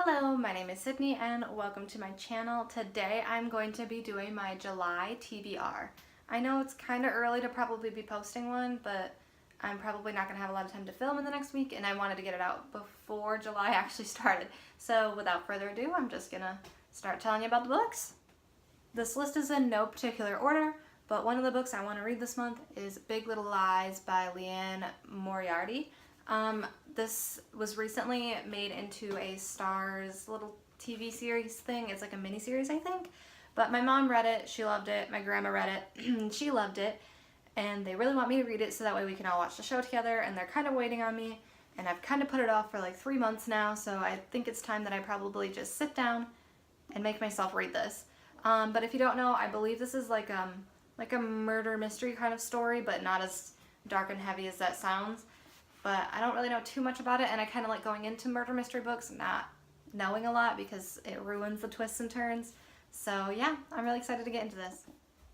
Hello, my name is Sydney and welcome to my channel. Today I'm going to be doing my July TBR. I know it's kind of early to probably be posting one, but I'm probably not going to have a lot of time to film in the next week and I wanted to get it out before July actually started. So without further ado, I'm just going to start telling you about the books. This list is in no particular order, but one of the books I want to read this month is Big Little Lies by Leanne Moriarty. This was recently made into a Starz little TV series thing. It's like a mini series, I think. But my mom read it, she loved it. My grandma read it, she loved it. And they really want me to read it so that way we can all watch the show together. And they're kind of waiting on me. And I've kind of put it off for like 3 months now. So I think it's time that I probably just sit down and make myself read this. But if you don't know, I believe this is like a murder mystery kind of story, but not as dark and heavy as that sounds. But I don't really know too much about it, and I kind of like going into murder mystery books not knowing a lot because it ruins the twists and turns. So yeah, I'm really excited to get into this.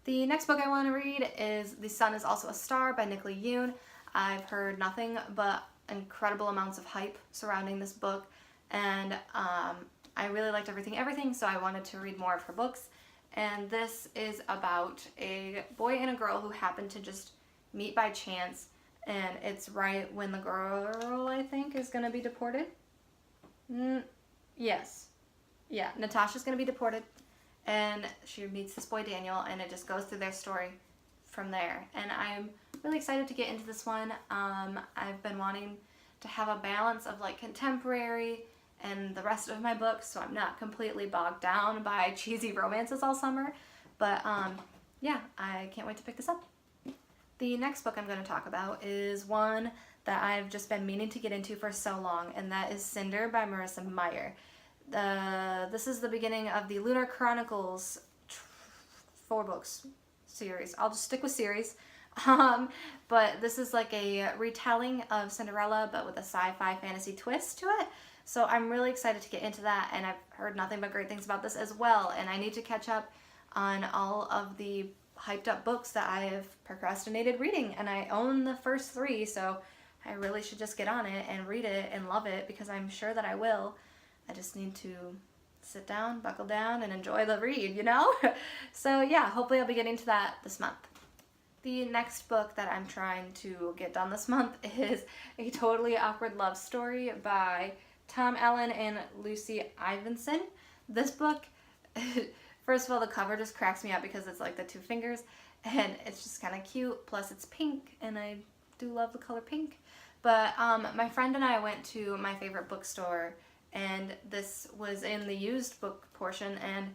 The next book I want to read is The Sun is Also a Star by Nick Lee Yoon. I've heard nothing but incredible amounts of hype surrounding this book, and I really liked Everything, so I wanted to read more of her books. And this is about a boy and a girl who happen to just meet by chance. And it's right when the girl, I think, is going to be deported. Yes. Yeah, Natasha's going to be deported. And she meets this boy, Daniel, and it just goes through their story from there. And I'm really excited to get into this one. I've been wanting to have a balance of like contemporary and the rest of my books, so I'm not completely bogged down by cheesy romances all summer. But yeah, I can't wait to pick this up. The next book I'm going to talk about is one that I've just been meaning to get into for so long, and that is Cinder by Marissa Meyer. This is the beginning of the Lunar Chronicles 4 books series. I'll just stick with series. But this is like a retelling of Cinderella, but with a sci-fi fantasy twist to it. So I'm really excited to get into that, and I've heard nothing but great things about this as well, and I need to catch up on all of the hyped up books that I have procrastinated reading, and I own the first 3, so I really should just get on it and read it and love it, because I'm sure that I will. I just need to sit down, buckle down, and enjoy the read, you know? So yeah, hopefully I'll be getting to that this month. The next book that I'm trying to get done this month is A Totally Awkward Love Story by Tom Allen and Lucy Ivanson. This book, first of all, the cover just cracks me up because it's like the 2 fingers, and it's just kind of cute, plus it's pink, and I do love the color pink. But my friend and I went to my favorite bookstore, and this was in the used book portion, and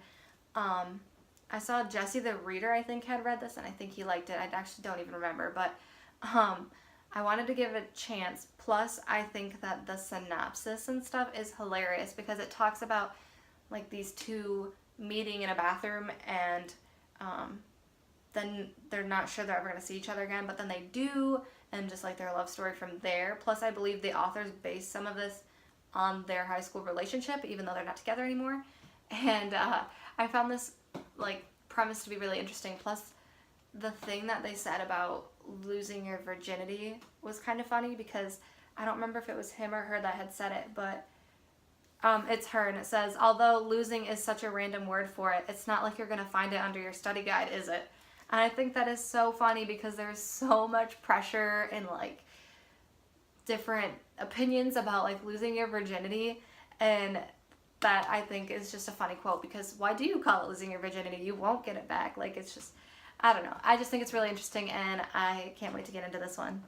I saw Jesse the Reader, I think, had read this, and I think he liked it. I actually don't even remember, but I wanted to give it a chance. Plus, I think that the synopsis and stuff is hilarious because it talks about like these 2 meeting in a bathroom, and then they're not sure they're ever going to see each other again, but then they do, and just like their love story from there. Plus, I believe the authors based some of this on their high school relationship, even though they're not together anymore. And I found this like premise to be really interesting. Plus, the thing that they said about losing your virginity was kind of funny, because I don't remember if it was him or her that had said it, but it's her, and it says, although losing is such a random word for it, it's not like you're going to find it under your study guide, is it? And I think that is so funny because there's so much pressure and like different opinions about like losing your virginity, and that I think is just a funny quote, because why do you call it losing your virginity? You won't get it back. Like, it's just, I don't know. I just think it's really interesting, and I can't wait to get into this one.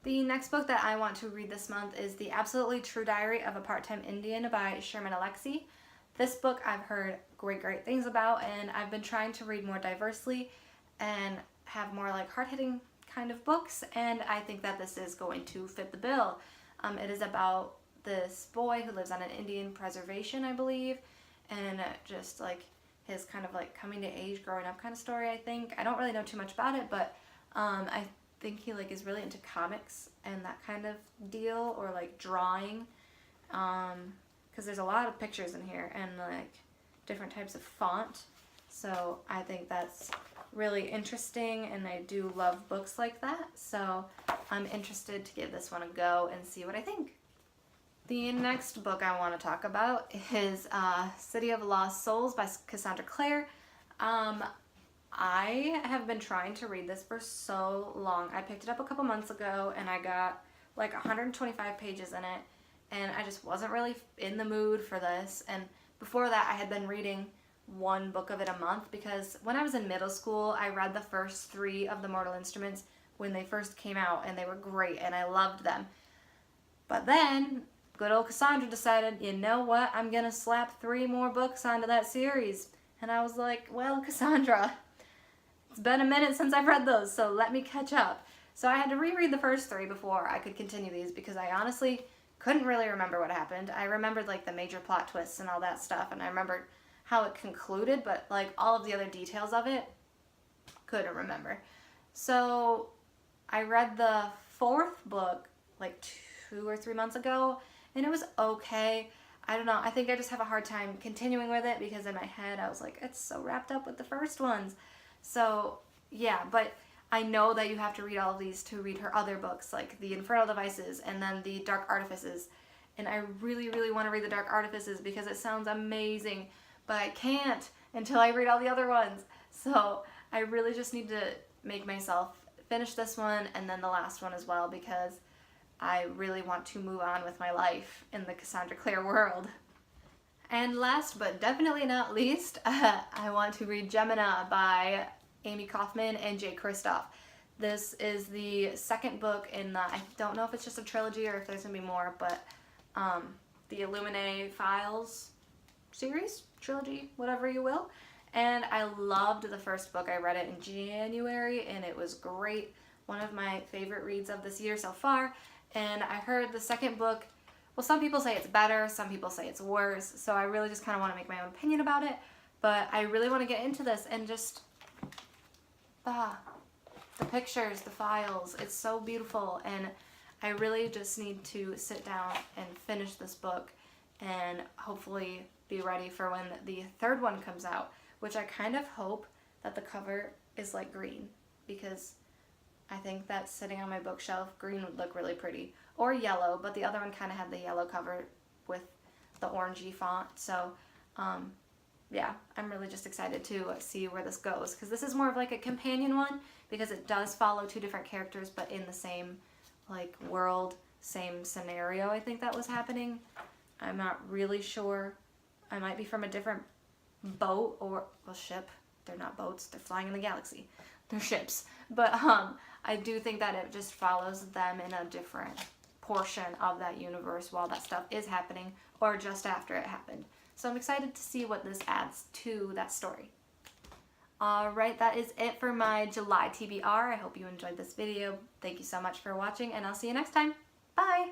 The next book that I want to read this month is The Absolutely True Diary of a Part-Time Indian by Sherman Alexie. This book I've heard great things about, and I've been trying to read more diversely and have more like hard-hitting kind of books, and I think that this is going to fit the bill. It is about this boy who lives on an Indian reservation, I believe, and just like his kind of like coming to age, growing up kind of story, I think. I don't really know too much about it, but I think he like is really into comics and that kind of deal, or like drawing, because there's a lot of pictures in here and like different types of font, so I think that's really interesting, and I do love books like that, so I'm interested to give this one a go and see what I think. The next book I want to talk about is City of Lost Souls by Cassandra Clare. I have been trying to read this for so long. I picked it up a couple months ago and I got like 125 pages in it, and I just wasn't really in the mood for this. And before that I had been reading one book of it a month because when I was in middle school I read the first 3 of the Mortal Instruments when they first came out, and they were great and I loved them. But then good old Cassandra decided, you know what, I'm gonna slap 3 more books onto that series. And I was like, well, Cassandra, it's been a minute since I've read those, so let me catch up. So I had to reread the first 3 before I could continue these because I honestly couldn't really remember what happened. I remembered like the major plot twists and all that stuff, and I remembered how it concluded, but like all of the other details of it, couldn't remember. So I read the 4th book like 2 or 3 months ago, and it was okay. I don't know, I think I just have a hard time continuing with it because in my head I was like, it's so wrapped up with the first ones. So yeah, but I know that you have to read all of these to read her other books, like the Infernal Devices and then the Dark Artifices. And I really, really want to read the Dark Artifices because it sounds amazing, but I can't until I read all the other ones. So I really just need to make myself finish this one and then the last one as well, because I really want to move on with my life in the Cassandra Clare world. And last but definitely not least, I want to read Gemina by Amy Kaufman and Jay Kristoff. This is the 2nd book in the, I don't know if it's just a trilogy or if there's going to be more, but the Illuminae Files series, trilogy, whatever you will. And I loved the first book. I read it in January and it was great. One of my favorite reads of this year so far. And I heard the 2nd book, well, some people say it's better, some people say it's worse, so I really just kind of want to make my own opinion about it. But I really want to get into this and just, the pictures, the files, it's so beautiful, and I really just need to sit down and finish this book and hopefully be ready for when the 3rd one comes out, which I kind of hope that the cover is like green, because I think that sitting on my bookshelf, green would look really pretty. Or yellow, but the other one kind of had the yellow cover with the orangey font. So, yeah, I'm really just excited to see where this goes. Because this is more of like a companion one, because it does follow 2 different characters, but in the same like world, same scenario I think that was happening. I'm not really sure. I might be from a different boat or, well, ship. They're not boats, they're flying in the galaxy. They're ships. But I do think that it just follows them in a different portion of that universe while that stuff is happening, or just after it happened. So I'm excited to see what this adds to that story. Alright, that is it for my July TBR. I hope you enjoyed this video. Thank you so much for watching, and I'll see you next time. Bye!